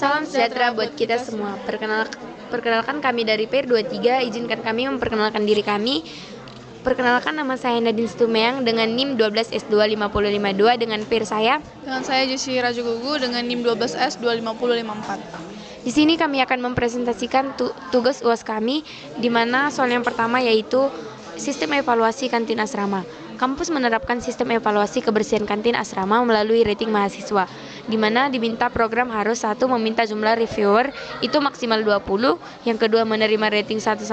Salam sejahtera buat kita semua. Perkenalkan kami dari PER23, izinkan kami memperkenalkan diri kami. Perkenalkan, nama saya Nadine Stumeang dengan NIM 12S25052 dengan PER saya. Dengan saya Jesse Rajogogu dengan NIM 12S25054. Di sini kami akan mempresentasikan tugas UAS kami, di mana soal yang pertama yaitu sistem evaluasi kantin asrama. Kampus menerapkan sistem evaluasi kebersihan kantin asrama melalui rating mahasiswa, di mana diminta program harus satu meminta jumlah reviewer itu maksimal 20, yang kedua menerima rating 1-5,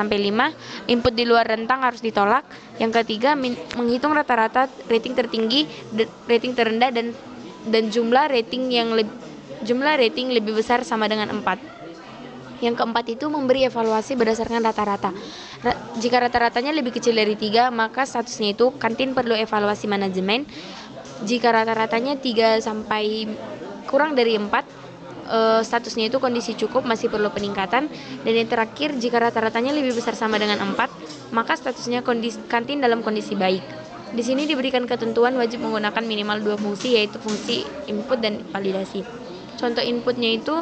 input di luar rentang harus ditolak, yang ketiga menghitung rata-rata rating tertinggi, rating terendah dan jumlah rating lebih besar sama dengan 4. Yang keempat itu memberi evaluasi berdasarkan rata-rata. Jika rata-ratanya lebih kecil dari 3, maka statusnya itu kantin perlu evaluasi manajemen. Jika rata-ratanya 3 sampai kurang dari 4, statusnya itu kondisi cukup, masih perlu peningkatan. Dan yang terakhir, jika rata-ratanya lebih besar sama dengan 4, maka statusnya kantin dalam kondisi baik. Di sini diberikan ketentuan wajib menggunakan minimal 2 fungsi, yaitu fungsi input dan validasi. Contoh inputnya itu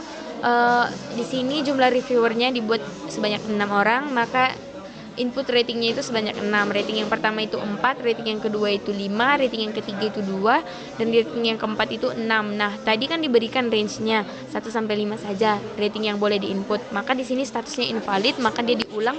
di sini jumlah reviewernya dibuat sebanyak 6 orang, maka input ratingnya itu sebanyak 6. Rating yang pertama itu 4, rating yang kedua itu 5, rating yang ketiga itu 2, dan rating yang keempat itu 6. Nah, tadi kan diberikan range-nya 1-5 saja rating yang boleh diinput. Maka di sini statusnya invalid, maka dia diulang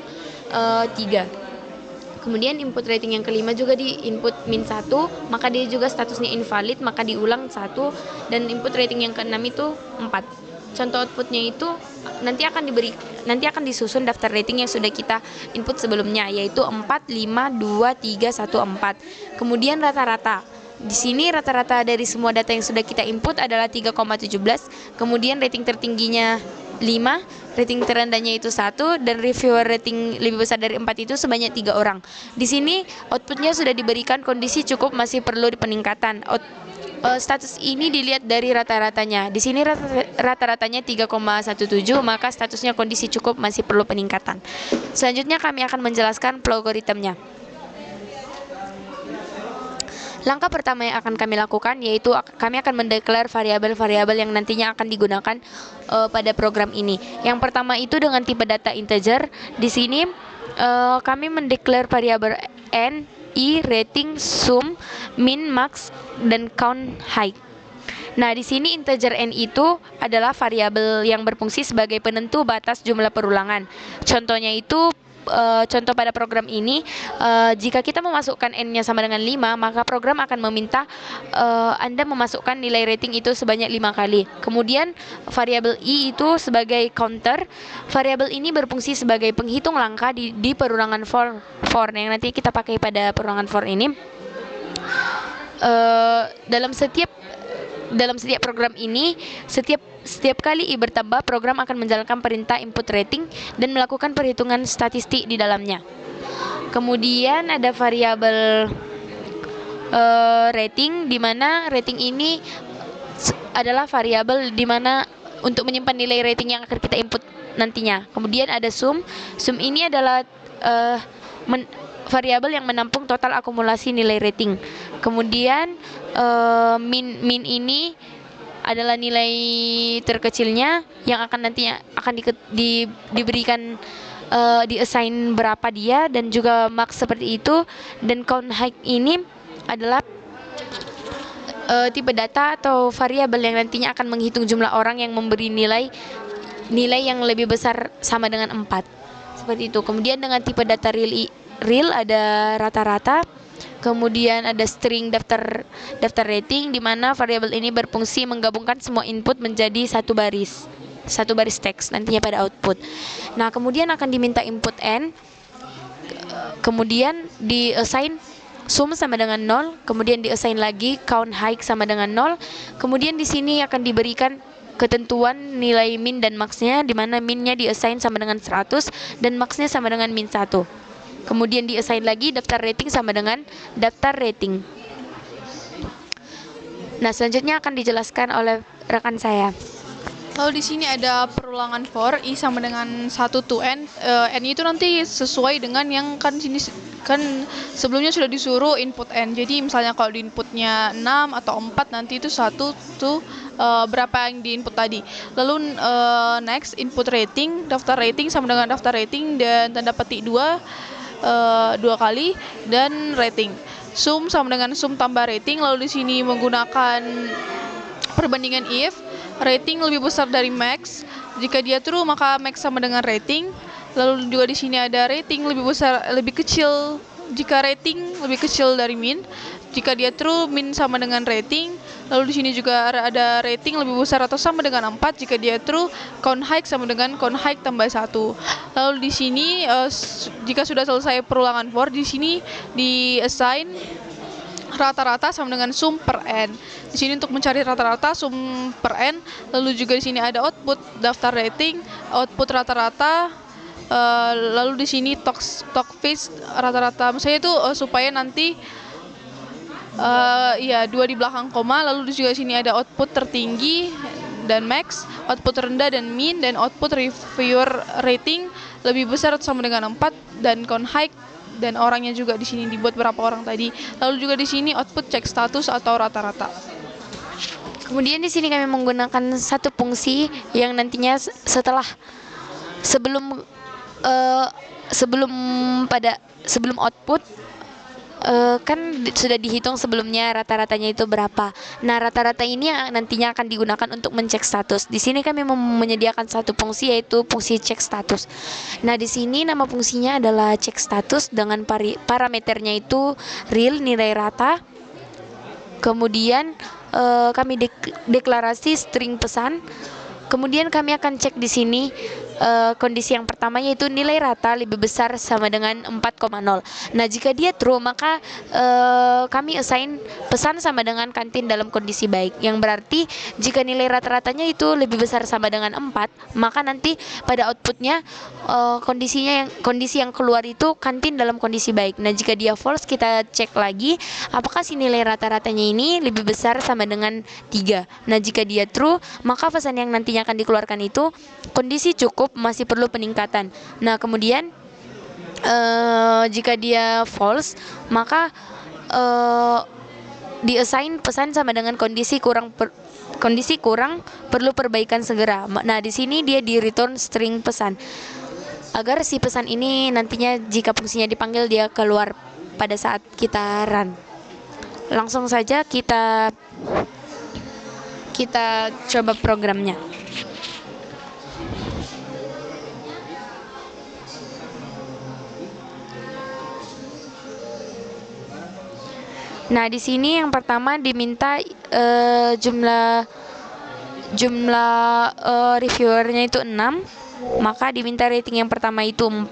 3. Kemudian input rating yang kelima juga di input -1, maka dia juga statusnya invalid, maka diulang 1, dan input rating yang keenam itu 4. Contoh outputnya itu nanti akan disusun daftar rating yang sudah kita input sebelumnya, yaitu 4, 5, 2, 3, 1, 4. Kemudian rata-rata. Di sini rata-rata dari semua data yang sudah kita input adalah 3,17. Kemudian rating tertingginya 5, rating terendahnya itu 1, dan reviewer rating lebih besar dari 4 itu sebanyak 3 orang. Di sini outputnya sudah diberikan kondisi cukup, masih perlu peningkatan. Status ini dilihat dari rata-ratanya. Di sini rata-ratanya 3,17, maka statusnya kondisi cukup, masih perlu peningkatan. Selanjutnya kami akan menjelaskan logaritmnya. Langkah pertama yang akan kami lakukan yaitu kami akan mendeklar variabel-variabel yang nantinya akan digunakan pada program ini. Yang pertama itu dengan tipe data integer. Di sini kami mendeklar variabel n, i, rating, sum, min, max, dan count high. Nah, di sini integer n itu adalah variabel yang berfungsi sebagai penentu batas jumlah perulangan. Contohnya itu contoh pada program ini, jika kita memasukkan n-nya sama dengan 5, maka program akan meminta Anda memasukkan nilai rating itu sebanyak 5 kali. Kemudian variabel i itu sebagai counter. Variabel ini berfungsi sebagai penghitung langkah di perulangan for yang nanti kita pakai pada perulangan for ini. Dalam setiap program ini, setiap kali i bertambah, program akan menjalankan perintah input rating dan melakukan perhitungan statistik di dalamnya. Kemudian ada variabel rating, di mana rating ini adalah variabel di mana untuk menyimpan nilai rating yang akan kita input nantinya. Kemudian ada sum. Sum ini adalah variabel yang menampung total akumulasi nilai rating. Kemudian min ini adalah nilai terkecilnya yang akan nantinya diberikan di-assign berapa dia, dan juga max seperti itu. Dan count high ini adalah tipe data atau variabel yang nantinya akan menghitung jumlah orang yang memberi nilai yang lebih besar sama dengan 4. Seperti itu. Kemudian dengan tipe data real ada rata-rata. Kemudian ada string daftar rating, di mana variabel ini berfungsi menggabungkan semua input menjadi satu baris teks nantinya pada output. Nah, kemudian akan diminta input n, kemudian di-assign sum sama dengan 0, kemudian di-assign lagi count high sama dengan 0. Kemudian di sini akan diberikan ketentuan nilai min dan max-nya, di mana min-nya di-assign sama dengan 100 dan max-nya sama dengan min 1. Kemudian di-assign lagi daftar rating sama dengan daftar rating. Nah, selanjutnya akan dijelaskan oleh rekan saya. Lalu di sini ada perulangan for I sama dengan 1 to N. N itu nanti sesuai dengan yang kan sini kan sebelumnya sudah disuruh input N. Jadi misalnya kalau di inputnya 6 atau 4 nanti itu 1 to berapa yang di input tadi. Lalu next input rating, daftar rating sama dengan daftar rating dan tanda petik 2 kali dan rating. Sum sama dengan sum tambah rating. Lalu di sini menggunakan perbandingan if rating lebih besar dari max. Jika dia true maka max sama dengan rating. Lalu juga di sini ada rating lebih kecil jika rating lebih kecil dari min. Jika dia true min sama dengan rating. Lalu di sini juga ada rating lebih besar atau sama dengan 4 jika dia true. Count high sama dengan count high tambah 1. Lalu di sini jika sudah selesai perulangan for, di sini di assign rata-rata sama dengan sum per n. Di sini untuk mencari rata-rata sum per n. Lalu juga di sini ada output daftar rating, output rata-rata. Lalu di sini stockfish rata-rata. Misalnya itu supaya nanti 2 di belakang koma. Lalu juga di sini ada output tertinggi dan max, output rendah dan min, dan output reviewer rating lebih besar atau sama dengan 4 dan count high. Dan orangnya juga di sini dibuat berapa orang tadi. Lalu juga di sini output cek status atau rata-rata. Kemudian di sini kami menggunakan satu fungsi yang nantinya sebelum output kan sudah dihitung sebelumnya rata-ratanya itu berapa. Nah, rata-rata ini nantinya akan digunakan untuk mencek status. Di sini kami menyediakan satu fungsi yaitu fungsi cek status. Nah, di sini nama fungsinya adalah cek status dengan parameternya itu real nilai rata. Kemudian kami deklarasi string pesan. Kemudian kami akan cek di sini kondisi yang pertama yaitu nilai rata lebih besar sama dengan 4,0. Nah, jika dia true maka kami assign pesan sama dengan kantin dalam kondisi baik. Yang berarti jika nilai rata-ratanya itu lebih besar sama dengan 4, maka nanti pada outputnya kondisi yang keluar itu kantin dalam kondisi baik. Nah, jika dia false kita cek lagi apakah si nilai rata-ratanya ini lebih besar sama dengan 3. Nah, jika dia true maka pesan yang nantinya akan dikeluarkan itu kondisi cukup masih perlu peningkatan. Nah, kemudian jika dia false maka diassign pesan sama dengan kondisi kurang perlu perbaikan segera. Nah, di sini dia di return string pesan agar si pesan ini nantinya jika fungsinya dipanggil dia keluar pada saat kita run. Langsung saja kita coba programnya. Nah, di sini yang pertama diminta jumlah reviewernya itu 6, maka diminta rating yang pertama itu 4,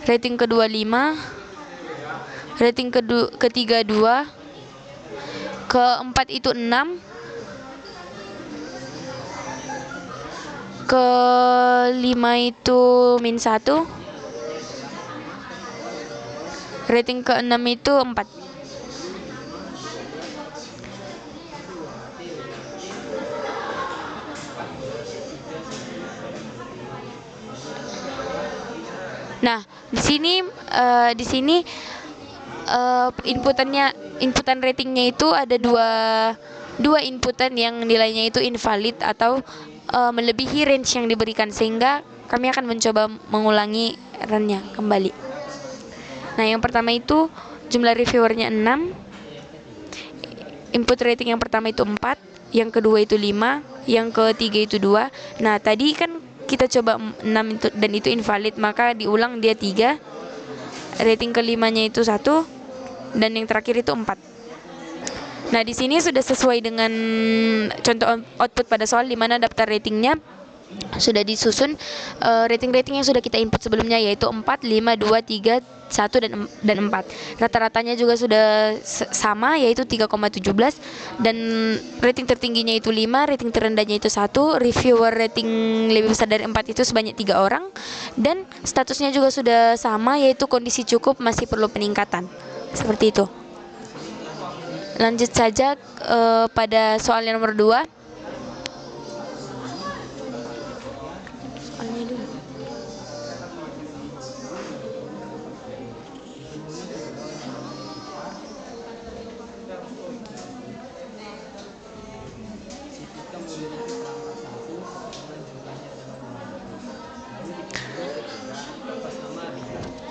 rating kedua 5, rating ketiga 2, keempat itu 6, kelima itu min 1, rating ke-6 itu 4. Nah, di sini inputan ratingnya itu ada dua inputan yang nilainya itu invalid atau melebihi range yang diberikan, sehingga kami akan mencoba mengulangi run-nya kembali. Nah, yang pertama itu jumlah reviewernya 6, input rating yang pertama itu 4, yang kedua itu 5, yang ketiga itu 2. Nah, tadi kan kita coba 6 itu, dan itu invalid, maka diulang dia 3, rating kelimanya itu 1, dan yang terakhir itu 4. Nah, di sini sudah sesuai dengan contoh output pada soal di mana daftar ratingnya sudah disusun rating-rating yang sudah kita input sebelumnya yaitu 4, 5, 2, 3, 1 dan 4. Rata-ratanya juga sudah sama yaitu 3,17 dan rating tertingginya itu 5, rating terendahnya itu 1, reviewer rating lebih besar dari 4 itu sebanyak 3 orang dan statusnya juga sudah sama yaitu kondisi cukup masih perlu peningkatan. Seperti itu. Lanjut saja pada soal yang nomor 2. Soalnya dulu.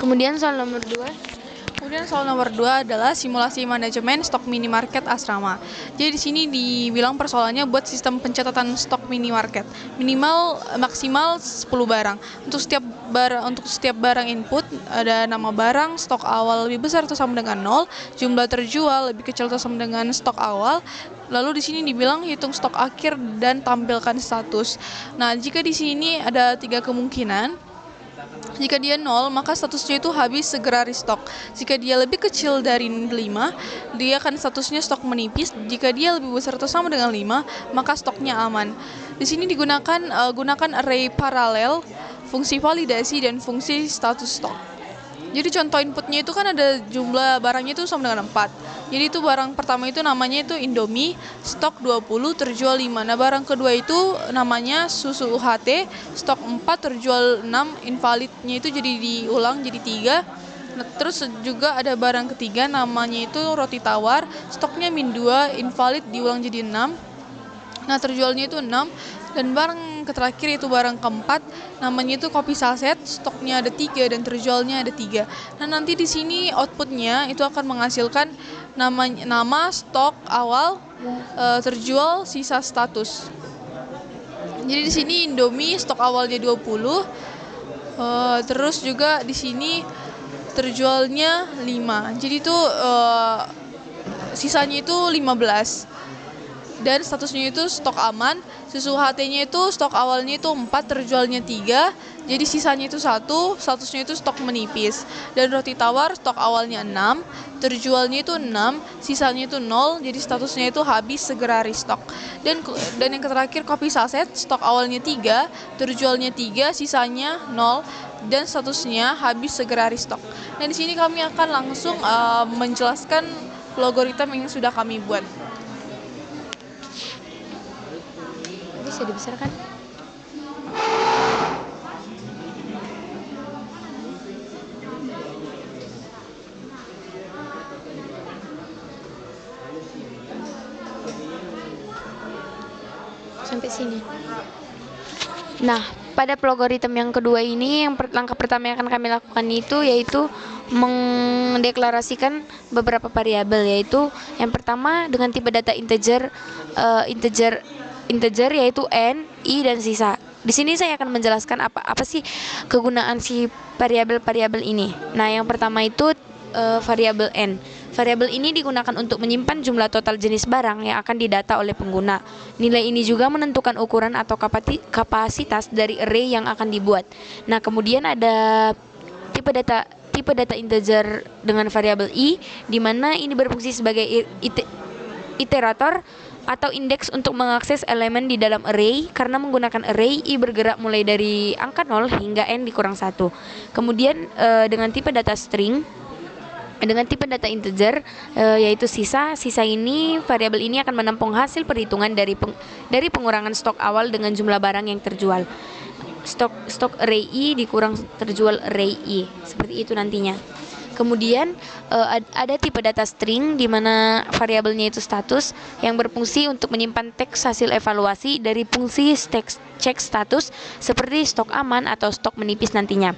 Kemudian soal nomor 2. Kemudian soal nomor 2 adalah simulasi manajemen stok minimarket asrama. Jadi di sini dibilang persoalannya buat sistem pencatatan stok minimarket. Maksimal 10 barang. Untuk setiap barang input ada nama barang, stok awal lebih besar atau sama dengan 0, jumlah terjual lebih kecil atau sama dengan stok awal. Lalu di sini dibilang hitung stok akhir dan tampilkan status. Nah, jika di sini ada 3 kemungkinan. Jika dia 0, maka statusnya itu habis segera restock. Jika dia lebih kecil dari 5, dia akan statusnya stok menipis. Jika dia lebih besar atau sama dengan 5, maka stoknya aman. Di sini gunakan array paralel, fungsi validasi, dan fungsi status stok. Jadi contoh inputnya itu kan ada jumlah barangnya itu sama dengan 4. Jadi itu barang pertama itu namanya itu Indomie, stok 20, terjual 5. Nah, barang kedua itu namanya susu UHT, stok 4, terjual 6, invalidnya itu jadi diulang jadi 3. Nah, terus juga ada barang ketiga namanya itu roti tawar, stoknya -2, invalid diulang jadi 6. Nah, terjualnya itu 6. Dan barang terakhir itu barang keempat namanya itu kopi saset, stoknya ada 3 dan terjualnya ada 3. Nah, nanti di sini outputnya itu akan menghasilkan nama, stok awal, terjual, sisa status. Jadi di sini Indomie stok awalnya 20, terus juga di sini terjualnya 5. Jadi itu sisanya itu 15. Dan statusnya itu stok aman. Susu HT-nya itu stok awalnya itu 4, terjualnya 3. Jadi sisanya itu 1, statusnya itu stok menipis. Dan roti tawar stok awalnya 6, terjualnya itu 6, sisanya itu 0, jadi statusnya itu habis segera restock. Dan yang terakhir kopi saset stok awalnya 3, terjualnya 3, sisanya 0, dan statusnya habis segera restock. Nah, di sini kami akan langsung menjelaskan logaritma yang sudah kami buat. Bisa dibesarkan? Sampai sini. Nah, pada logaritma yang kedua ini, langkah pertama yang akan kami lakukan itu yaitu mendeklarasikan beberapa variabel, yaitu yang pertama dengan tipe data integer yaitu n, i, dan sisa. Di sini saya akan menjelaskan apa sih kegunaan si variabel-variabel ini. Nah, yang pertama itu variabel n. Variabel ini digunakan untuk menyimpan jumlah total jenis barang yang akan didata oleh pengguna. Nilai ini juga menentukan ukuran atau kapasitas dari array yang akan dibuat. Nah, kemudian ada tipe data integer dengan variabel i, di mana ini berfungsi sebagai iterator atau indeks untuk mengakses elemen di dalam array. Karena menggunakan array, i bergerak mulai dari angka 0 hingga n dikurang 1. Kemudian dengan tipe data string, dengan tipe data integer yaitu sisa ini, variabel ini akan menampung hasil perhitungan dari pengurangan stok awal dengan jumlah barang yang terjual. Stok array i dikurang terjual array i, seperti itu nantinya. Kemudian ada tipe data string, di mana variabelnya itu status, yang berfungsi untuk menyimpan teks hasil evaluasi dari fungsi cek status seperti stok aman atau stok menipis nantinya.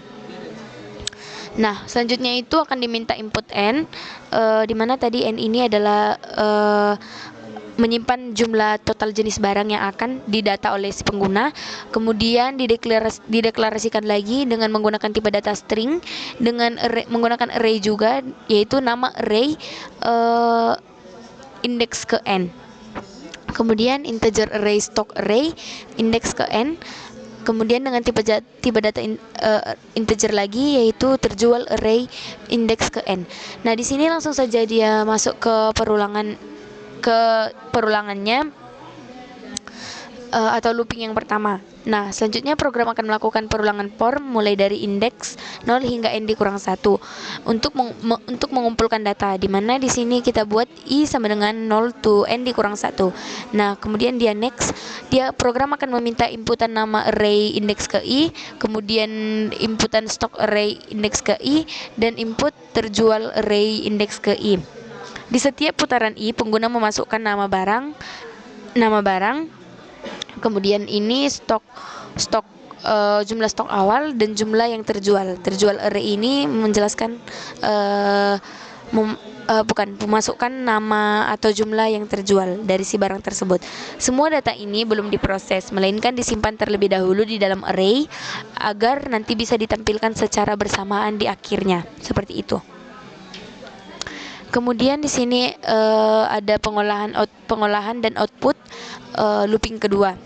Nah, selanjutnya itu akan diminta input n, di mana tadi n ini adalah menyimpan jumlah total jenis barang yang akan didata oleh si pengguna. Kemudian dideklarasikan lagi dengan menggunakan tipe data string dengan menggunakan array juga, yaitu nama array indeks ke n. Kemudian integer array stock array indeks ke n. Kemudian dengan tipe data integer lagi, yaitu terjual array indeks ke n. Nah, di sini langsung saja dia masuk ke perulangannya. atau looping yang pertama. Nah, selanjutnya program akan melakukan perulangan for mulai dari indeks 0 hingga n dikurang 1 untuk mengumpulkan data, di mana di sini kita buat i sama dengan 0 to n dikurang 1. Nah, kemudian dia next, dia program akan meminta inputan nama array indeks ke i, kemudian inputan stok array indeks ke i, dan input terjual array indeks ke i. Di setiap putaran i, pengguna memasukkan nama barang, kemudian ini jumlah stok awal dan jumlah yang terjual. Terjual array ini menjelaskan memasukkan nama atau jumlah yang terjual dari si barang tersebut. Semua data ini belum diproses, melainkan disimpan terlebih dahulu di dalam array agar nanti bisa ditampilkan secara bersamaan di akhirnya. Seperti itu. Kemudian di sini ada pengolahan dan output looping kedua.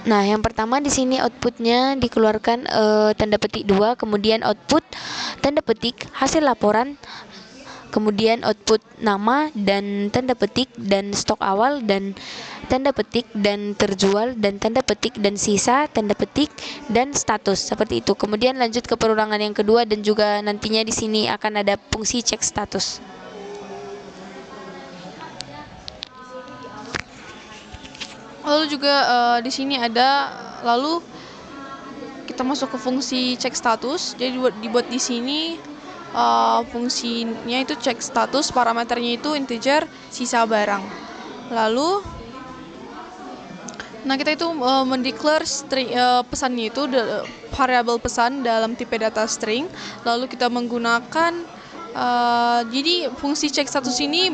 Nah, yang pertama di sini outputnya dikeluarkan tanda petik 2, kemudian output tanda petik hasil laporan, kemudian output nama dan tanda petik dan stok awal dan tanda petik dan terjual dan tanda petik dan sisa tanda petik dan status, seperti itu. Kemudian lanjut ke perulangan yang kedua dan juga nantinya di sini akan ada fungsi cek status. Lalu juga di sini lalu kita masuk ke fungsi cek status. Jadi dibuat di sini fungsinya itu cek status, parameternya itu integer, sisa barang. Lalu kita itu mendeclare pesannya itu variabel pesan dalam tipe data string. Lalu kita menggunakan jadi fungsi cek status ini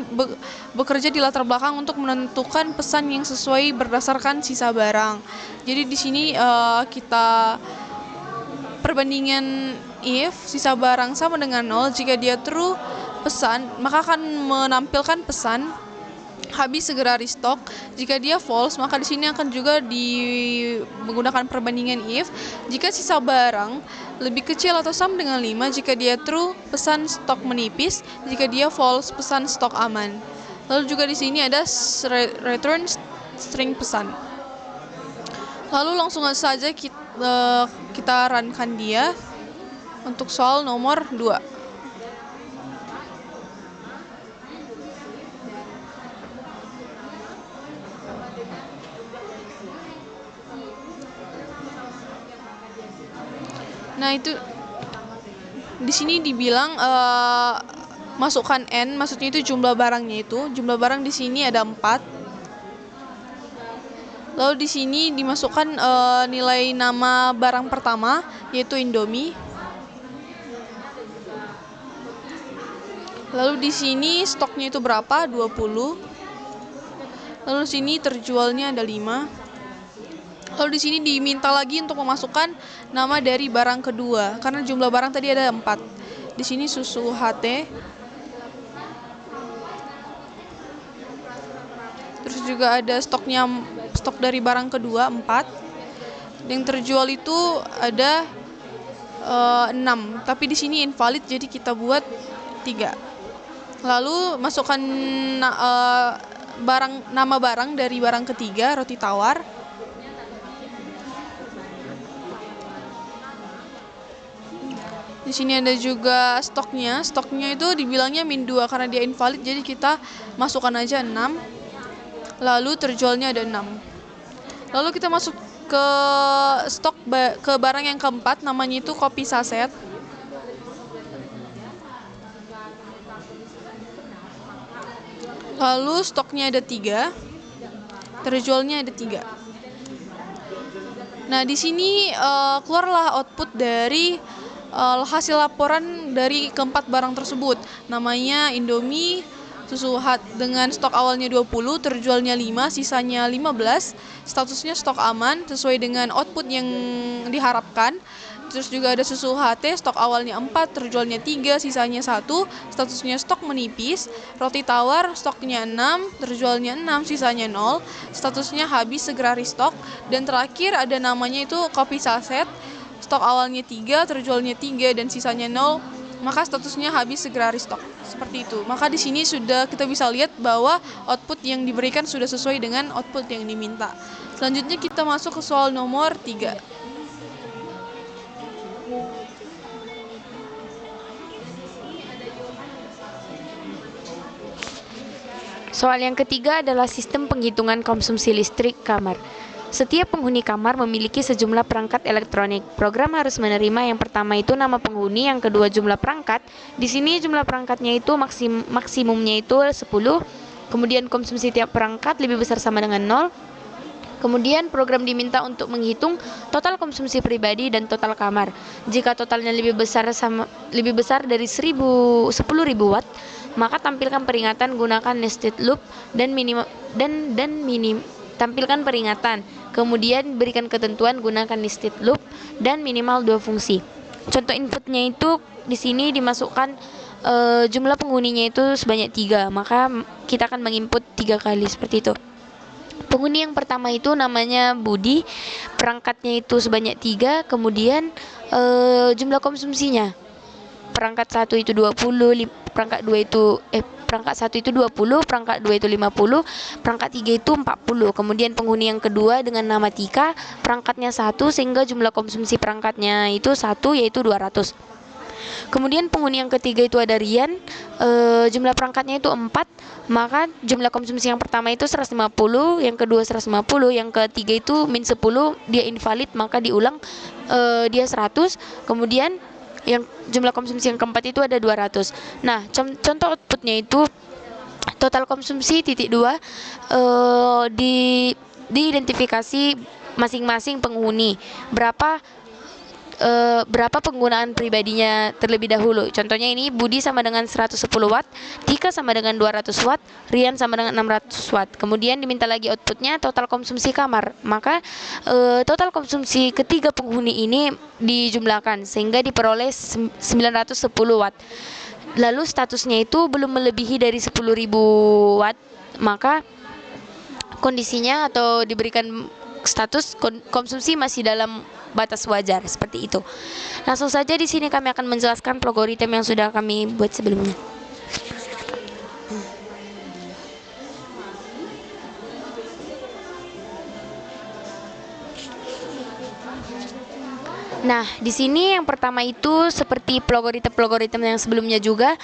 bekerja di latar belakang untuk menentukan pesan yang sesuai berdasarkan sisa barang. Jadi di sini kita perbandingan if sisa barang sama dengan 0, jika dia true pesan maka akan menampilkan pesan habis segera restock. Jika dia false maka di sini akan juga menggunakan perbandingan if jika sisa barang lebih kecil atau sama dengan 5. Jika dia true pesan stok menipis, jika dia false pesan stok aman. Lalu juga di sini ada return string pesan. Lalu langsung saja kita runkan dia untuk soal nomor 2. Nah, itu di sini dibilang masukkan n, maksudnya itu jumlah barangnya itu. Jumlah barang di sini ada 4. Lalu di sini dimasukkan nilai nama barang pertama yaitu Indomie. Lalu di sini stoknya itu berapa? 20. Lalu di sini terjualnya ada 5. Lalu di sini diminta lagi untuk memasukkan nama dari barang kedua karena jumlah barang tadi ada 4. Di sini susu HT. Terus juga ada stok dari barang kedua 4. Yang terjual itu ada 6, tapi di sini invalid jadi kita buat 3. Lalu masukkan nama barang dari barang ketiga, roti tawar. Di sini ada juga stoknya. Stoknya itu dibilangnya -2 karena dia invalid, jadi kita masukkan aja 6. Lalu terjualnya ada 6. Lalu kita masuk ke ke barang yang keempat, namanya itu kopi saset. Lalu stoknya ada 3. Terjualnya ada 3. Nah, di sini keluarlah output dari hasil laporan dari keempat barang tersebut. Namanya Indomie susu dengan stok awalnya 20, terjualnya 5, sisanya 15. Statusnya stok aman sesuai dengan output yang diharapkan. Terus juga ada susu HT, stok awalnya 4, terjualnya 3, sisanya 1. Statusnya stok menipis. Roti tawar, stoknya 6, terjualnya 6, sisanya 0. Statusnya habis segera restock. Dan terakhir ada namanya itu kopi saset. Stok awalnya 3, terjualnya 3, dan sisanya 0. maka statusnya habis, segera restock. Seperti itu. Maka di sini sudah kita bisa lihat bahwa output yang diberikan sudah sesuai dengan output yang diminta. Selanjutnya kita masuk ke soal nomor 3. Soal yang ketiga adalah sistem penghitungan konsumsi listrik kamar. Setiap penghuni kamar memiliki sejumlah perangkat elektronik. Program harus menerima yang pertama itu nama penghuni, yang kedua jumlah perangkat. Di sini jumlah perangkatnya itu maksimumnya itu 10. Kemudian konsumsi tiap perangkat lebih besar sama dengan 0. Kemudian program diminta untuk menghitung total konsumsi pribadi dan total kamar. Jika totalnya lebih besar dari 10.000 watt, maka tampilkan peringatan gunakan nested loop dan tampilkan peringatan. Kemudian berikan ketentuan gunakan nested loop dan minimal 2 fungsi. Contoh inputnya itu di sini dimasukkan jumlah penghuninya itu sebanyak 3, maka kita akan menginput 3 kali seperti itu. Penghuni yang pertama itu namanya Budi, perangkatnya itu sebanyak 3, kemudian jumlah konsumsinya. Perangkat 1 itu 20, perangkat 1 itu 20, perangkat 2 itu 50, perangkat 3 itu 40. Kemudian penghuni yang kedua dengan nama Tika, perangkatnya 1 sehingga jumlah konsumsi perangkatnya itu 1 yaitu 200. Kemudian penghuni yang ketiga itu ada Rian, jumlah perangkatnya itu 4, maka jumlah konsumsi yang pertama itu 150, yang kedua 150, yang ketiga itu min 10, dia invalid maka diulang, dia 100. Kemudian yang jumlah konsumsi yang keempat itu ada 200. Nah, contoh outputnya itu total konsumsi titik 2, diidentifikasi masing-masing penghuni berapa penggunaan pribadinya terlebih dahulu. Contohnya ini Budi sama dengan 110 watt, Tika sama dengan 200 watt, Rian sama dengan 600 watt. Kemudian diminta lagi outputnya total konsumsi kamar. Maka total konsumsi ketiga penghuni ini dijumlahkan sehingga diperoleh 910 watt. Lalu statusnya itu belum melebihi dari 10.000 watt, maka kondisinya atau diberikan status konsumsi masih dalam batas wajar, seperti itu. Langsung saja di sini kami akan menjelaskan algoritma yang sudah kami buat sebelumnya. Nah, di sini yang pertama itu seperti algoritma yang sebelumnya juga.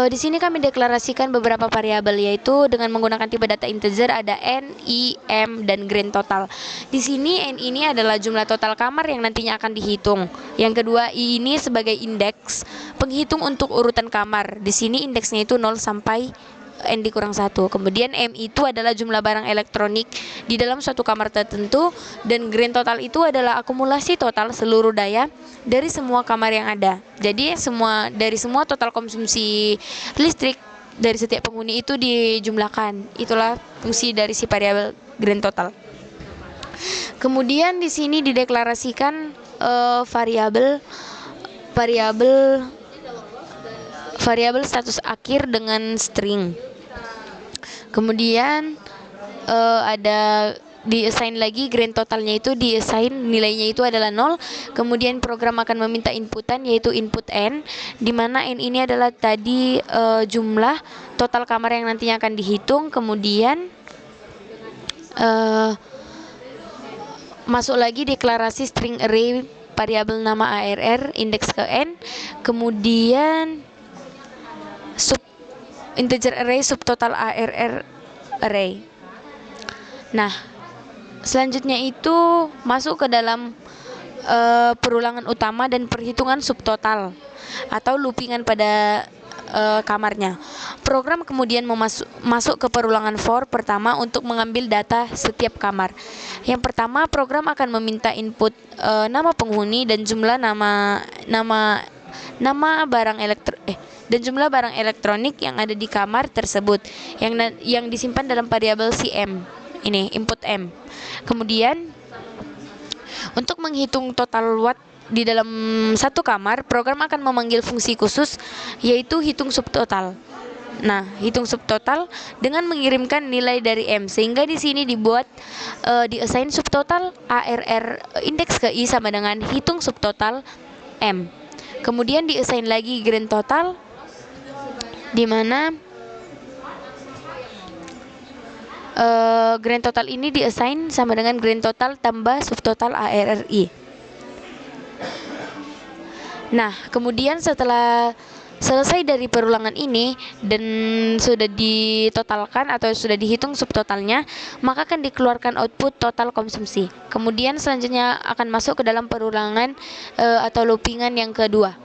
Di sini kami deklarasikan beberapa variabel, yaitu dengan menggunakan tipe data integer ada n, i, m, dan grand total. Di sini n ini adalah jumlah total kamar yang nantinya akan dihitung. Yang kedua, i ini sebagai indeks penghitung untuk urutan kamar. Di sini indeksnya itu 0 sampai n dikurang 1. Kemudian m itu adalah jumlah barang elektronik di dalam suatu kamar tertentu, dan grand total itu adalah akumulasi total seluruh daya dari semua kamar yang ada. Jadi dari semua total konsumsi listrik dari setiap penghuni itu dijumlahkan. Itulah fungsi dari si variabel grand total. Kemudian di sini dideklarasikan variabel status akhir dengan string. Kemudian ada di-assign lagi grand totalnya itu di-assign nilainya itu adalah 0. Kemudian program akan meminta inputan yaitu input n, di mana n ini adalah tadi jumlah total kamar yang nantinya akan dihitung. Kemudian masuk lagi deklarasi string array variabel nama ARR indeks ke n. Kemudian integer array subtotal ARR array. Nah, selanjutnya itu masuk ke dalam perulangan utama dan perhitungan subtotal atau loopingan pada kamarnya. Program kemudian masuk ke perulangan for pertama untuk mengambil data setiap kamar. Yang pertama, program akan meminta input nama penghuni dan jumlah dan jumlah barang elektronik yang ada di kamar tersebut yang disimpan dalam variabel cm. Ini input m. Kemudian untuk menghitung total watt di dalam satu kamar, program akan memanggil fungsi khusus yaitu hitung subtotal. Nah, hitung subtotal dengan mengirimkan nilai dari m, sehingga di sini dibuat di-assign subtotal ARR indeks ke i sama dengan hitung subtotal m. Kemudian diassign lagi grand total, di mana grand total ini diassign sama dengan grand total tambah subtotal ARRI. Nah, kemudian setelah selesai dari perulangan ini dan sudah ditotalkan atau sudah dihitung subtotalnya, maka akan dikeluarkan output total konsumsi. Kemudian selanjutnya akan masuk ke dalam perulangan atau loopingan yang kedua.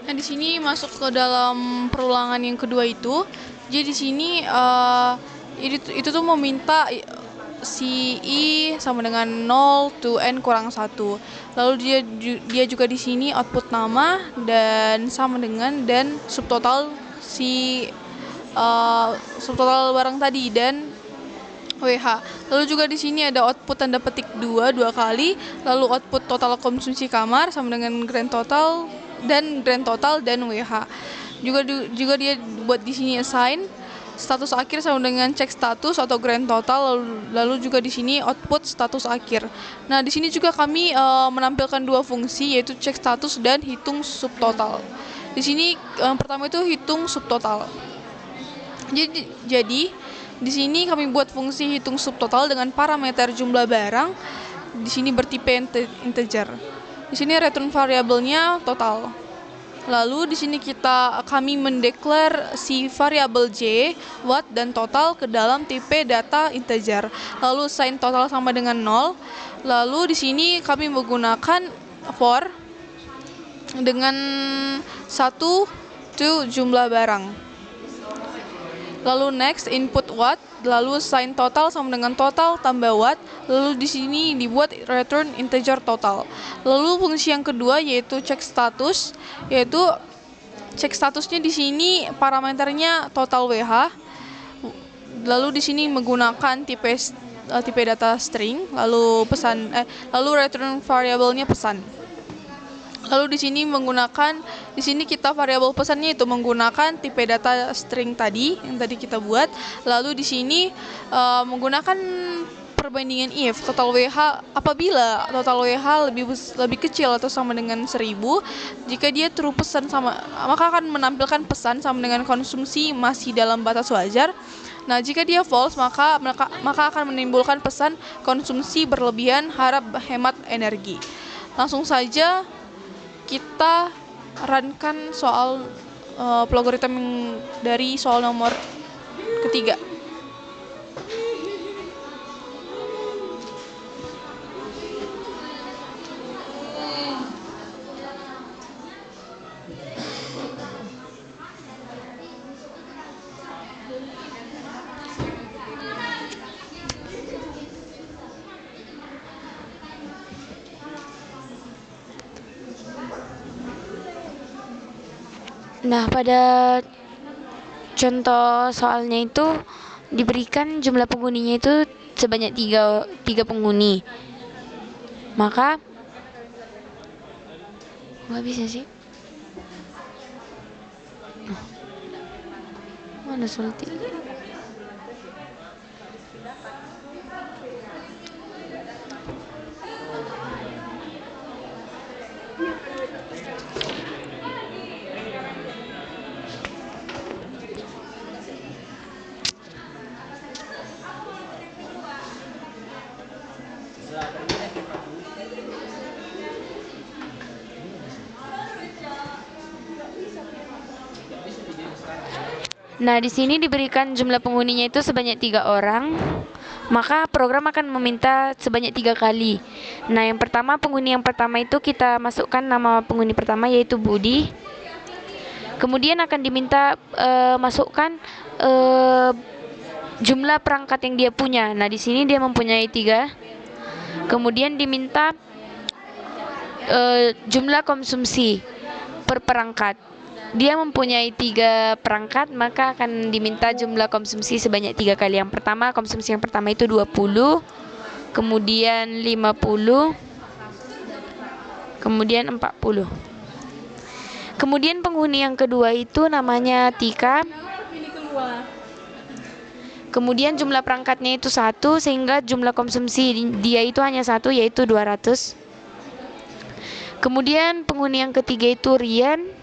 Nah, di sini masuk ke dalam perulangan yang kedua itu. Jadi di sini itu tuh meminta si I sama dengan 0 to N kurang 1. Lalu dia juga di sini output nama dan sama dengan dan subtotal subtotal barang tadi dan WH. Lalu juga di sini ada output tanda petik dua kali, lalu output total konsumsi kamar sama dengan grand total dan WH. Juga dia buat di sini assign status akhir sama dengan cek status atau grand total, lalu juga di sini output status akhir. Nah, di sini juga kami menampilkan dua fungsi, yaitu cek status dan hitung subtotal. Di sini pertama itu hitung subtotal. Jadi di sini kami buat fungsi hitung subtotal dengan parameter jumlah barang. Di sini bertipe integer. Di sini return variabelnya total. Lalu di sini kami mendeklar si variabel J, watt dan total ke dalam tipe data integer. Lalu sign total sama dengan 0. Lalu di sini kami menggunakan for dengan 1 to jumlah barang. Lalu next input watt, lalu sign total sama dengan total tambah watt, lalu di sini dibuat return integer total. Lalu fungsi yang kedua yaitu cek status, yaitu cek statusnya di sini parameternya total WH. Lalu di sini menggunakan tipe data string, lalu return variabelnya pesan. Lalu di sini kita variabel pesannya itu menggunakan tipe data string tadi yang tadi kita buat. Lalu di sini menggunakan perbandingan if total WH apabila total WH lebih kecil atau sama dengan 1000, jika dia true pesan maka akan menampilkan pesan sama dengan konsumsi masih dalam batas wajar. Nah, jika dia false maka akan menimbulkan pesan konsumsi berlebihan, harap hemat energi. Langsung saja kita runkan soal logaritma dari soal nomor ketiga. Nah, pada contoh soalnya itu diberikan jumlah penghuninya itu sebanyak tiga penghuni. Maka nggak bisa sih. Mana sulti? Nah, di sini diberikan jumlah penghuninya itu sebanyak 3 orang, maka program akan meminta sebanyak 3 kali. Nah, penghuni yang pertama itu kita masukkan nama penghuni pertama yaitu Budi. Kemudian akan diminta masukkan jumlah perangkat yang dia punya. Nah, di sini dia mempunyai 3. Kemudian diminta jumlah konsumsi per perangkat. Dia mempunyai 3 perangkat, maka akan diminta jumlah konsumsi sebanyak 3 kali. Konsumsi yang pertama itu 20, kemudian 50, kemudian 40. Kemudian penghuni yang kedua itu namanya Tika. Kemudian jumlah perangkatnya itu 1, sehingga jumlah konsumsi dia itu hanya 1, yaitu 200. Kemudian penghuni yang ketiga itu Rian.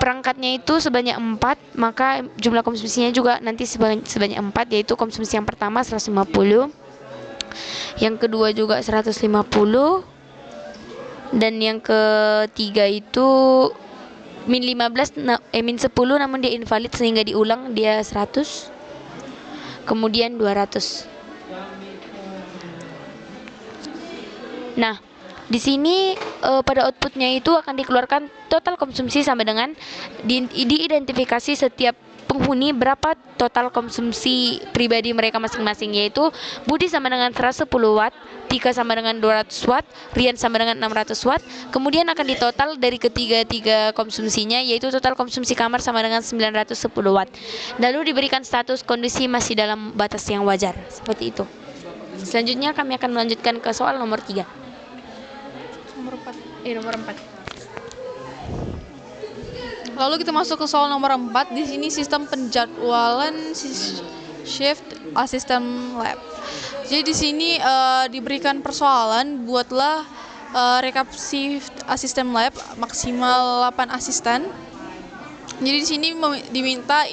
Perangkatnya itu sebanyak 4, maka jumlah konsumsinya juga nanti sebanyak 4, yaitu konsumsi yang pertama 150, yang kedua juga 150, dan yang ketiga itu min 10 namun dia invalid sehingga diulang, dia 100, kemudian 200. Nah, di sini pada outputnya itu akan dikeluarkan total konsumsi sama dengan diidentifikasi setiap penghuni berapa total konsumsi pribadi mereka masing-masing, yaitu Budi sama dengan 110 watt, Tika sama dengan 200 watt, Rian sama dengan 600 watt. Kemudian akan ditotal dari ketiga konsumsinya, yaitu total konsumsi kamar sama dengan 910 watt. Lalu diberikan status kondisi masih dalam batas yang wajar, seperti itu. Selanjutnya kami akan melanjutkan ke soal nomor 3. Nomor 4. Lalu kita masuk ke soal nomor 4. Di sini sistem penjadwalan shift assistant lab. Jadi di sini diberikan persoalan, buatlah rekap shift assistant lab maksimal 8 asisten. Jadi di sini diminta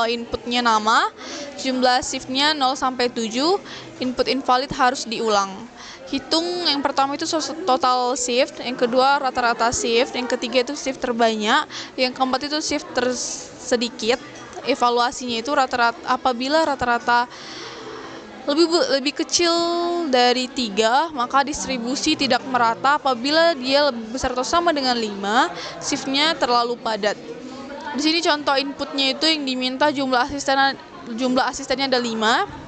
inputnya nama, jumlah shiftnya 0 sampai 7, input invalid harus diulang. Hitung yang pertama itu total shift, yang kedua rata-rata shift, yang ketiga itu shift terbanyak, yang keempat itu shift tersedikit. Evaluasinya itu rata-rata apabila rata-rata lebih kecil dari 3, maka distribusi tidak merata. Apabila dia lebih besar atau sama dengan 5, shiftnya terlalu padat. Di sini contoh inputnya itu yang diminta jumlah asistennya ada 5.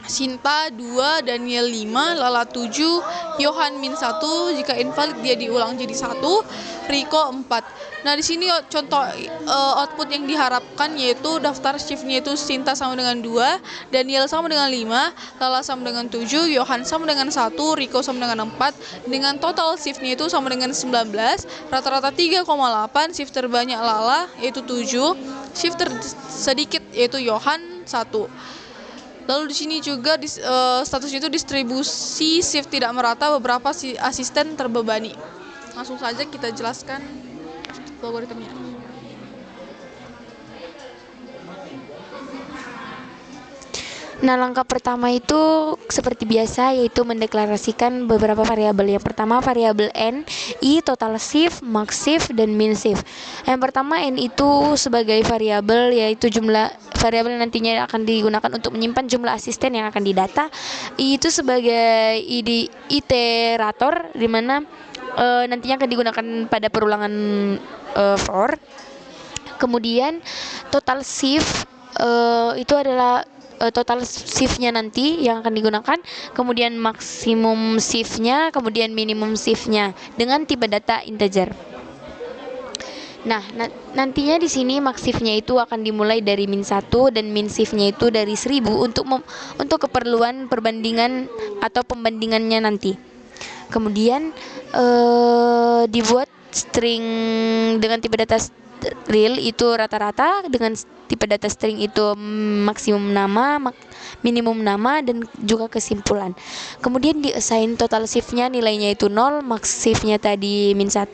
Sinta 2, Daniel 5, Lala 7, Yohan min 1, jika invalid dia diulang jadi 1, Riko 4. Nah, di sini contoh output yang diharapkan yaitu daftar shiftnya itu Sinta sama dengan 2, Daniel sama dengan 5, Lala sama dengan 7, Yohan sama dengan 1, Riko sama dengan 4, dengan total shiftnya itu sama dengan 19, rata-rata 3,8, shift terbanyak Lala yaitu 7, shift tersedikit yaitu Yohan 1. Lalu di sini juga statusnya itu distribusi shift tidak merata, beberapa asisten terbebani. Langsung saja kita jelaskan logaritmnya. Nah, langkah pertama itu seperti biasa, yaitu mendeklarasikan beberapa variabel. Yang pertama variabel n, i total shift, max shift, dan min shift. Yang pertama n itu sebagai variabel, yaitu jumlah variabel nantinya akan digunakan untuk menyimpan jumlah asisten yang akan didata. I itu sebagai iterator, di mana nantinya akan digunakan pada perulangan for. Kemudian total shift itu adalah total shiftnya nanti yang akan digunakan, kemudian maksimum shiftnya, kemudian minimum shiftnya dengan tipe data integer. Nah, nantinya di sini max shiftnya itu akan dimulai dari min 1 dan min shiftnya itu dari 1000 untuk keperluan perbandingan atau pembandingannya nanti. Kemudian dibuat string dengan tipe data real itu rata-rata, dengan tipe data string itu maksimum nama, minimum nama, dan juga kesimpulan. Kemudian di-assign total shiftnya nilainya itu 0, max shiftnya tadi min 1,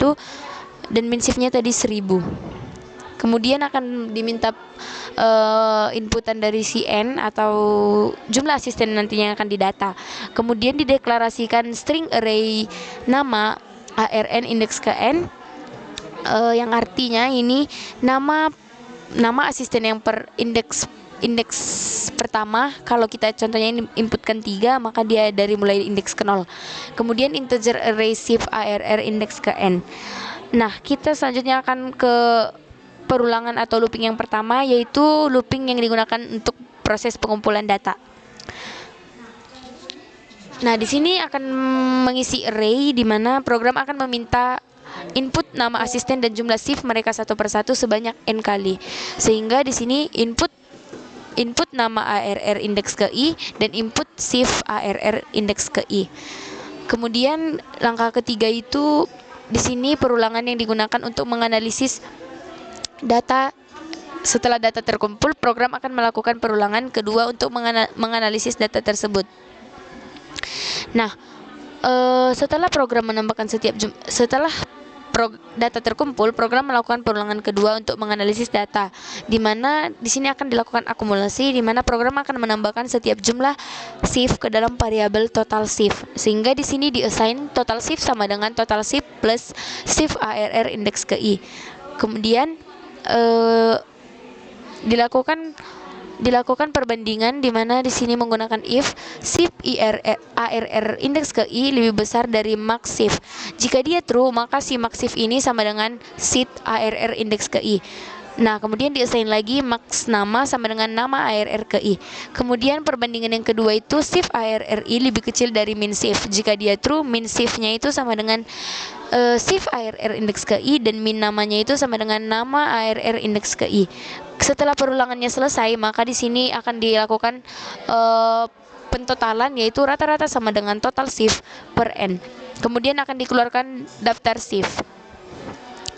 dan min shiftnya tadi 1000. Kemudian akan diminta inputan dari si n atau jumlah asisten nantinya yang akan didata. Kemudian dideklarasikan string array nama arn indeks ke n, yang artinya ini nama asisten yang per indeks pertama. Kalau kita contohnya inputkan 3, maka dia dari mulai indeks ke 0. Kemudian integer array shift arr indeks ke n. Nah, kita selanjutnya akan ke perulangan atau looping yang pertama, yaitu looping yang digunakan untuk proses pengumpulan data. Nah, di sini akan mengisi array, di mana program akan meminta input nama asisten dan jumlah shift mereka satu persatu sebanyak n kali, sehingga di sini input nama arr indeks ke i dan input shift arr indeks ke i. Kemudian langkah ketiga itu di sini perulangan yang digunakan untuk menganalisis data. Setelah data terkumpul, program akan melakukan perulangan kedua untuk menganalisis data tersebut. Nah, Setelah program menambahkan setelah data terkumpul, program melakukan perulangan kedua untuk menganalisis data, di mana di sini akan dilakukan akumulasi, di mana program akan menambahkan setiap jumlah shift ke dalam variabel total shift, sehingga di sini di-assign total shift sama dengan total shift plus shift ARR index ke I. Kemudian dilakukan perbandingan, di mana di sini menggunakan if shift ARR index ke I lebih besar dari max shift. Jika dia true, maka si max shift ini sama dengan shift ARR index ke I. Nah, kemudian di-assign lagi max nama sama dengan nama ARR ke I. Kemudian perbandingan yang kedua itu shift ARR I lebih kecil dari min shift. Jika dia true, min shift-nya itu sama dengan shift ARR index ke I, dan min namanya itu sama dengan nama ARR index ke I. Setelah perulangannya selesai, maka di sini akan dilakukan pentotalan, yaitu rata-rata sama dengan total shift per n. Kemudian akan dikeluarkan daftar shift.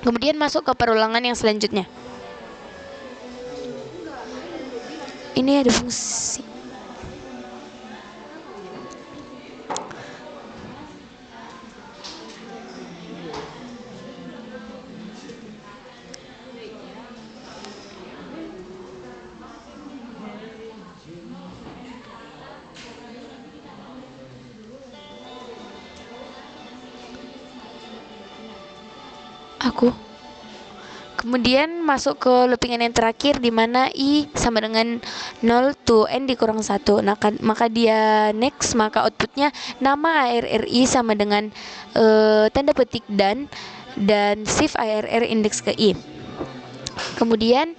Kemudian masuk ke perulangan yang selanjutnya. Ini ada fungsi. Kemudian masuk ke loopingan yang terakhir, di mana I sama dengan 0 to N dikurang 1. Nah, maka dia next, maka outputnya nama ARRI sama dengan tanda petik dan shift ARR index ke I. Kemudian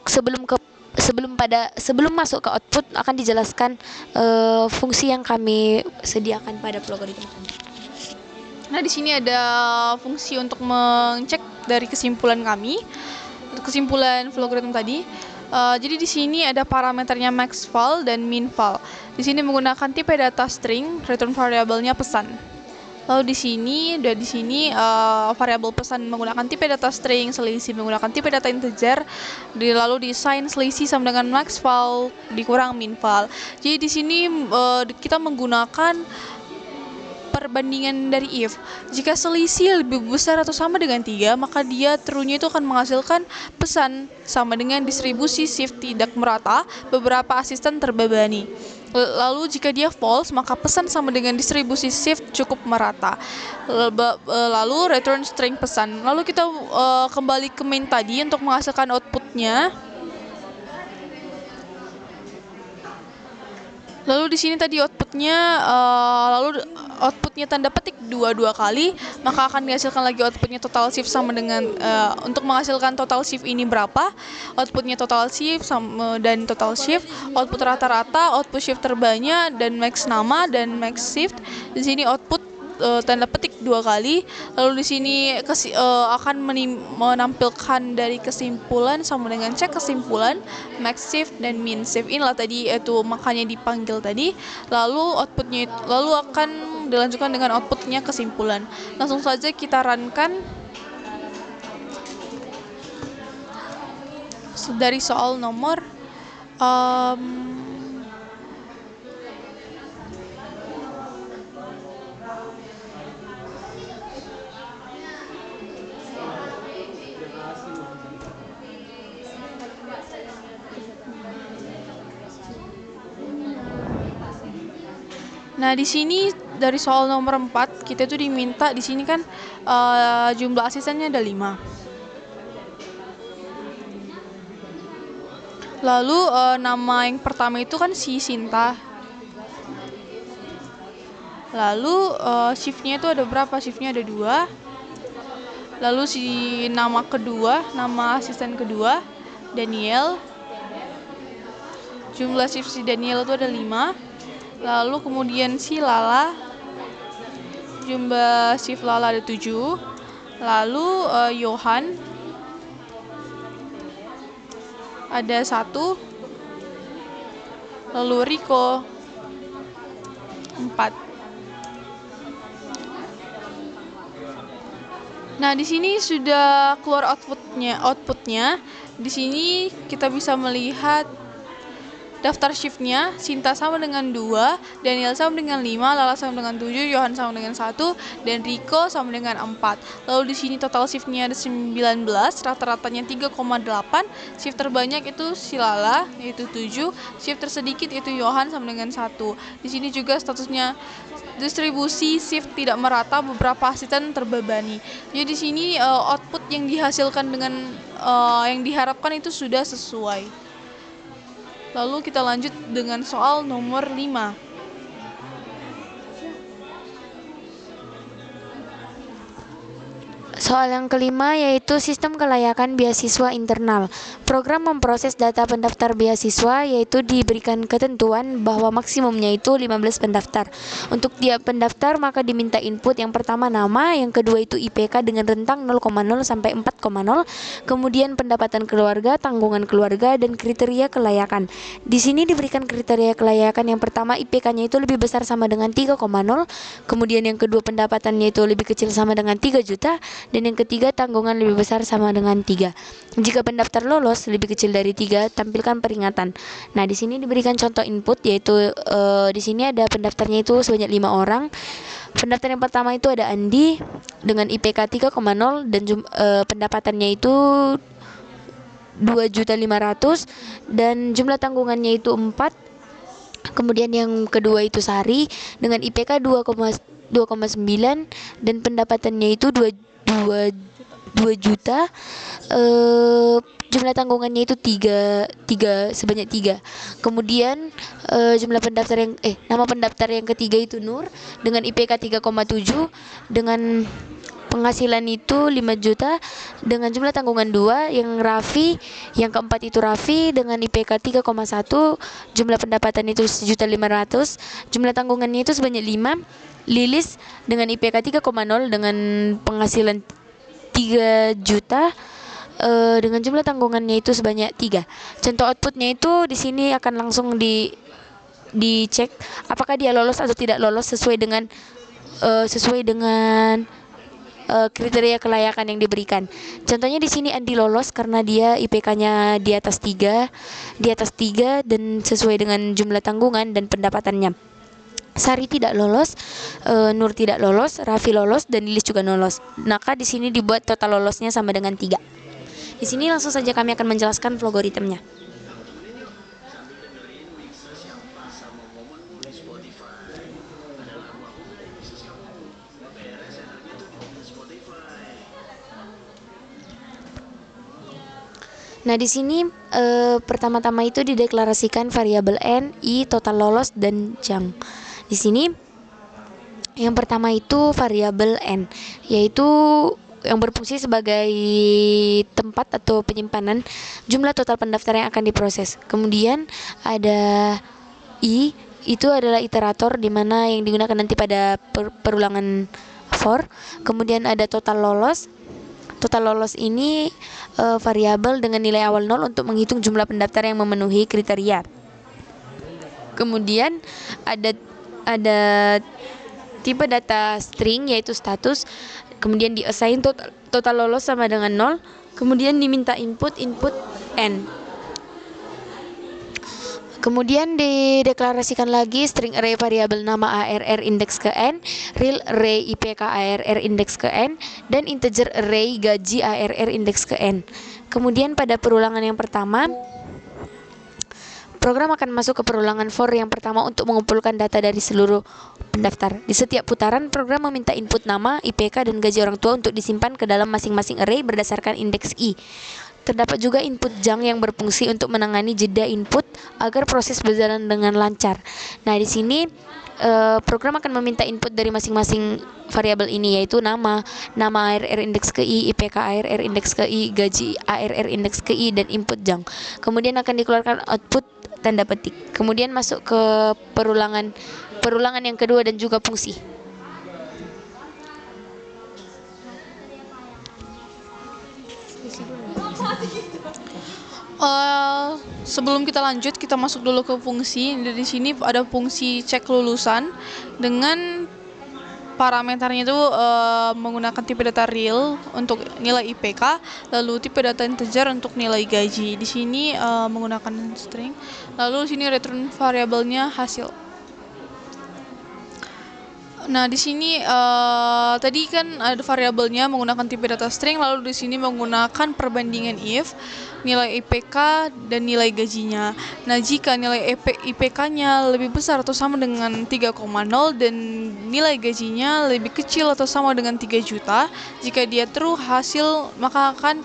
sebelum masuk ke output akan dijelaskan fungsi yang kami sediakan pada logaritma. Nah, di sini ada fungsi untuk mengecek dari kesimpulan kami, kesimpulan logaritma tadi. Jadi di sini ada parameternya max val dan min val. Di sini menggunakan tipe data string, return variabelnya pesan. Lalu di sini variabel pesan menggunakan tipe data string, selisih menggunakan tipe data integer, lalu di-assign selisih sama dengan max val dikurang min val. Jadi di sini kita menggunakan perbandingan dari if. Jika selisih lebih besar atau sama dengan 3, maka dia true-nya itu akan menghasilkan pesan sama dengan distribusi shift tidak merata, beberapa asisten terbebani. Lalu jika dia false, maka pesan sama dengan distribusi shift cukup merata. Lalu return string pesan. Lalu kita kembali ke main tadi untuk menghasilkan outputnya. Lalu di sini tadi outputnya tanda petik dua kali, maka akan dihasilkan lagi outputnya total shift sama dengan untuk menghasilkan total shift ini berapa, outputnya total shift dan total shift, output rata-rata, output shift terbanyak, dan max nama dan max shift. Di sini output tanda petik 2 kali. Lalu di sini akan menampilkan dari kesimpulan sama dengan cek kesimpulan, max shift dan min shift. Inilah tadi itu makanya dipanggil tadi. Lalu akan dilanjutkan dengan outputnya kesimpulan. Langsung saja kita runkan dari soal nomor Nah, di sini dari soal nomor 4 kita tuh diminta di sini kan jumlah asistennya ada 5. Lalu nama yang pertama itu kan si Sinta. Lalu shiftnya itu ada berapa? Shiftnya ada 2. Lalu si nama asisten kedua Daniel. Jumlah shift si Daniel itu ada 5. Lalu kemudian si Lala, jumlah shift Lala ada 7. Lalu Johan ada 1. Lalu Riko 4. Nah, di sini sudah keluar outputnya. Di sini kita bisa melihat daftar shiftnya, Sinta sama dengan 2, Daniel sama dengan 5, Lala sama dengan 7, Johan sama dengan 1, dan Rico sama dengan 4. Lalu di sini total shiftnya ada 19, rata-ratanya 3,8. Shift terbanyak itu si Lala, yaitu 7, shift tersedikit itu Johan sama dengan 1. Di sini juga statusnya distribusi shift tidak merata, beberapa asisten terbebani. Jadi di sini output yang dihasilkan dengan yang diharapkan itu sudah sesuai. Lalu kita lanjut dengan soal nomor 5. Soal yang kelima yaitu sistem kelayakan beasiswa internal. Program memproses data pendaftar beasiswa yaitu diberikan ketentuan bahwa maksimumnya itu 15 pendaftar. Untuk tiap pendaftar maka diminta input yang pertama nama, yang kedua itu IPK dengan rentang 0,0 sampai 4,0, kemudian pendapatan keluarga, tanggungan keluarga, dan kriteria kelayakan. Di sini diberikan kriteria kelayakan yang pertama IPK-nya itu lebih besar sama dengan 3,0, kemudian yang kedua pendapatannya itu lebih kecil sama dengan 3 juta, dan yang ketiga tanggungan lebih besar sama dengan 3. Jika pendaftar lolos lebih kecil dari 3, tampilkan peringatan. Nah, di sini diberikan contoh input yaitu di sini ada pendaftarnya itu sebanyak 5 orang. Pendaftar yang pertama itu ada Andi dengan IPK 3,0 dan pendapatannya itu 2.500.000 dan jumlah tanggungannya itu 4. Kemudian yang kedua itu Sari dengan IPK 2,9 dan pendapatannya itu 2 juta. Jumlah tanggungannya itu 3 sebanyak 3. Kemudian jumlah pendaftar yang nama pendaftar yang ketiga itu Nur dengan IPK 3,7 dengan penghasilan itu 5 juta dengan jumlah tanggungan 2. Yang Raffi yang keempat itu Raffi dengan IPK 3,1, jumlah pendapatan itu 1.500.000, jumlah tanggungannya itu sebanyak 5. Lilis dengan IPK 3,0 dengan penghasilan 3 juta dengan jumlah tanggungannya itu sebanyak 3. Contoh outputnya itu di sini akan langsung dicek apakah dia lolos atau tidak lolos sesuai dengan kriteria kelayakan yang diberikan. Contohnya di sini Andi lolos karena dia IPK-nya di atas 3 dan sesuai dengan jumlah tanggungan dan pendapatannya. Sari tidak lolos, Nur tidak lolos, Raffi lolos, dan Lilis juga lolos. Maka di sini dibuat total lolosnya sama dengan 3. Di sini langsung saja kami akan menjelaskan logaritmnya. Nah, di sini pertama-tama itu dideklarasikan variabel n, i, total lolos, dan jang. Di sini yang pertama itu variabel n, yaitu yang berfungsi sebagai tempat atau penyimpanan jumlah total pendaftar yang akan diproses. Kemudian ada i, itu adalah iterator di mana yang digunakan nanti pada perulangan for. Kemudian ada total lolos. Total lolos ini variabel dengan nilai awal 0 untuk menghitung jumlah pendaftar yang memenuhi kriteria. Kemudian ada tipe data string yaitu status, kemudian di-assign total lolos sama dengan 0, kemudian diminta input n. Kemudian dideklarasikan lagi string array variabel nama ARR indeks ke n, real array IPK ARR indeks ke n, dan integer array gaji ARR indeks ke n. Kemudian pada perulangan yang pertama, program akan masuk ke perulangan for yang pertama untuk mengumpulkan data dari seluruh pendaftar. Di setiap putaran, program meminta input nama, IPK, dan gaji orang tua untuk disimpan ke dalam masing-masing array berdasarkan indeks i. Terdapat juga input jang yang berfungsi untuk menangani jeda input agar proses berjalan dengan lancar. Nah, di sini program akan meminta input dari masing-masing variabel ini, yaitu nama ARR indeks ke i, IPK ARR indeks ke i, gaji ARR indeks ke i, dan input jang. Kemudian akan dikeluarkan output tanda petik. Kemudian masuk ke perulangan yang kedua dan juga fungsi. Sebelum kita lanjut, kita masuk dulu ke fungsi. Di sini ada fungsi cek lulusan dengan parameternya itu menggunakan tipe data real untuk nilai IPK, lalu tipe data integer untuk nilai gaji. Di sini menggunakan string, lalu di sini return variabelnya hasil. Nah, di sini tadi kan ada variabelnya menggunakan tipe data string, lalu di sini menggunakan perbandingan if nilai IPK dan nilai gajinya. Nah, jika nilai IPK-nya lebih besar atau sama dengan 3,0 dan nilai gajinya lebih kecil atau sama dengan 3 juta, jika dia true hasil maka akan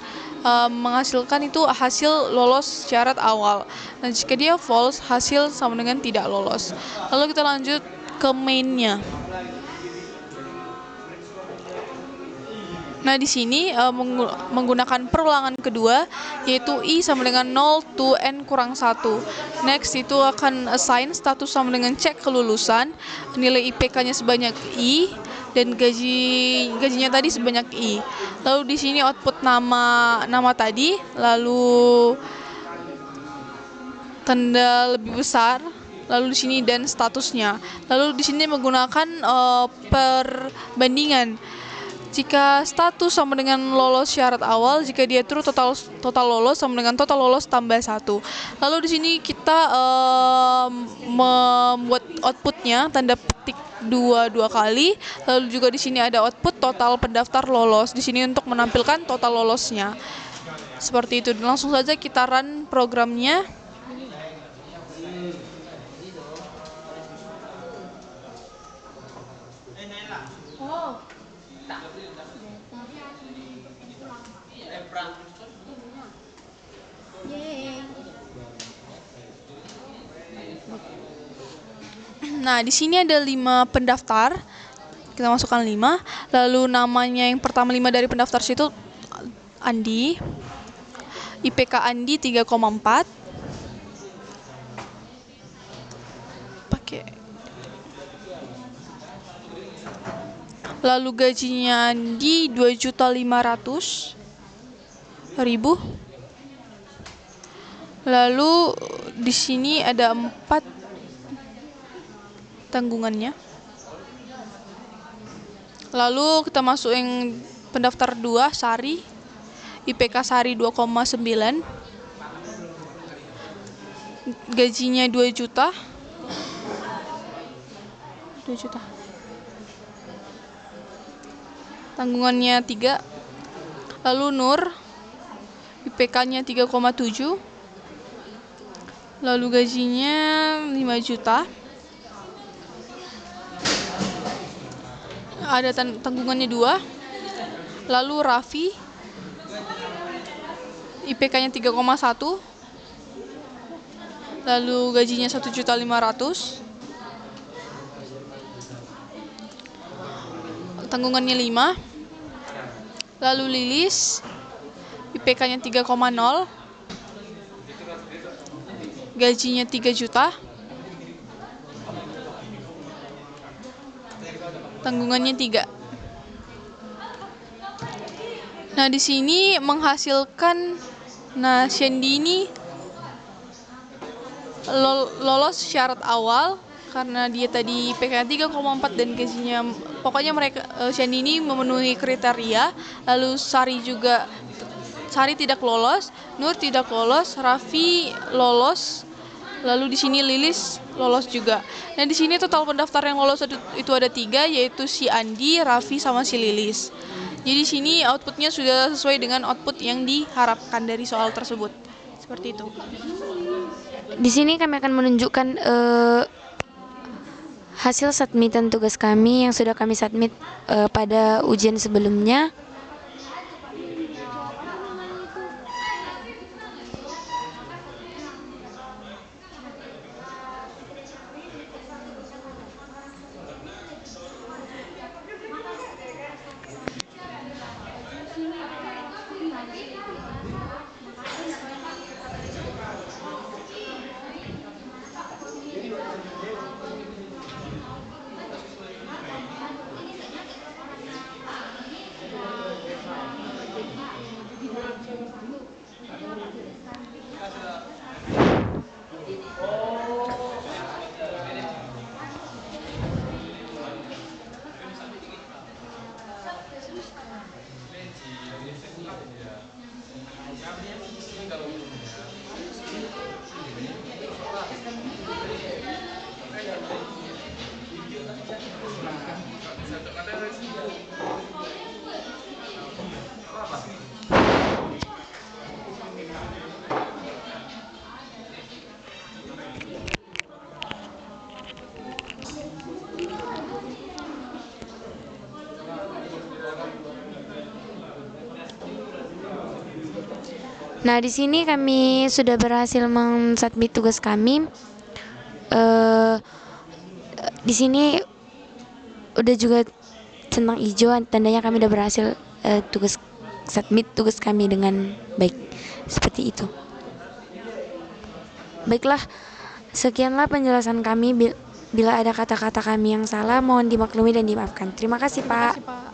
menghasilkan itu hasil lolos syarat awal. Nah, jika dia false hasil sama dengan tidak lolos. Lalu kita lanjut ke main-nya. Nah, di sini menggunakan perulangan kedua, yaitu I sama dengan 0 to N kurang 1. Next, itu akan assign status sama dengan cek kelulusan, nilai IPK-nya sebanyak I, dan gajinya tadi sebanyak I. Lalu di sini output nama tadi, lalu tanda lebih besar, lalu di sini dan statusnya. Lalu di sini menggunakan perbandingan. Jika status sama dengan lolos syarat awal, jika dia true total lolos sama dengan total lolos tambah 1. Lalu di sini kita membuat outputnya tanda petik dua kali. Lalu juga di sini ada output total pendaftar lolos. Di sini untuk menampilkan total lolosnya. Seperti itu. Langsung saja kita run programnya. Nah, di sini ada 5 pendaftar. Kita masukkan 5. Lalu namanya yang pertama 5 dari pendaftar situ Andi. IPK Andi 3,4. Pakai. Lalu gajinya Andi 2.500.000. Lalu di sini ada 4 tanggungannya. Lalu kita masuk yang pendaftar 2, Sari. IPK Sari 2,9. Gajinya 2 juta. 2 juta. Tanggungannya 3. Lalu Nur. IPK-nya 3,7. Lalu gajinya 5 juta. Ada tanggungannya 2. Lalu Raffi, IPK-nya 3,1. Lalu gajinya 1.500.000. Tanggungannya 5. Lalu Lilis, IPK-nya 3,0. Gajinya 3 juta. Tanggungannya 3. Nah, di sini menghasilkan Shandy ini lolos syarat awal karena dia tadi IPK 3,4 dan gajinya, pokoknya mereka Shandy ini memenuhi kriteria. Lalu Sari tidak lolos, Nur tidak lolos, Raffi lolos. Lalu di sini Lilis lolos juga. Nah, di sini total pendaftar yang lolos itu ada 3, yaitu si Andi, Raffi, sama si Lilis. Jadi sini outputnya sudah sesuai dengan output yang diharapkan dari soal tersebut. Seperti itu. Di sini kami akan menunjukkan hasil submitan tugas kami yang sudah kami submit pada ujian sebelumnya. Nah, di sini kami sudah berhasil mensubmit tugas kami. Eh, di sini udah juga centang hijau, tandanya kami udah berhasil submit tugas kami dengan baik. Seperti itu. Baiklah, sekianlah penjelasan kami. Bila ada kata-kata kami yang salah, mohon dimaklumi dan dimaafkan. Terima kasih, Terima Pak. kasih, Pak.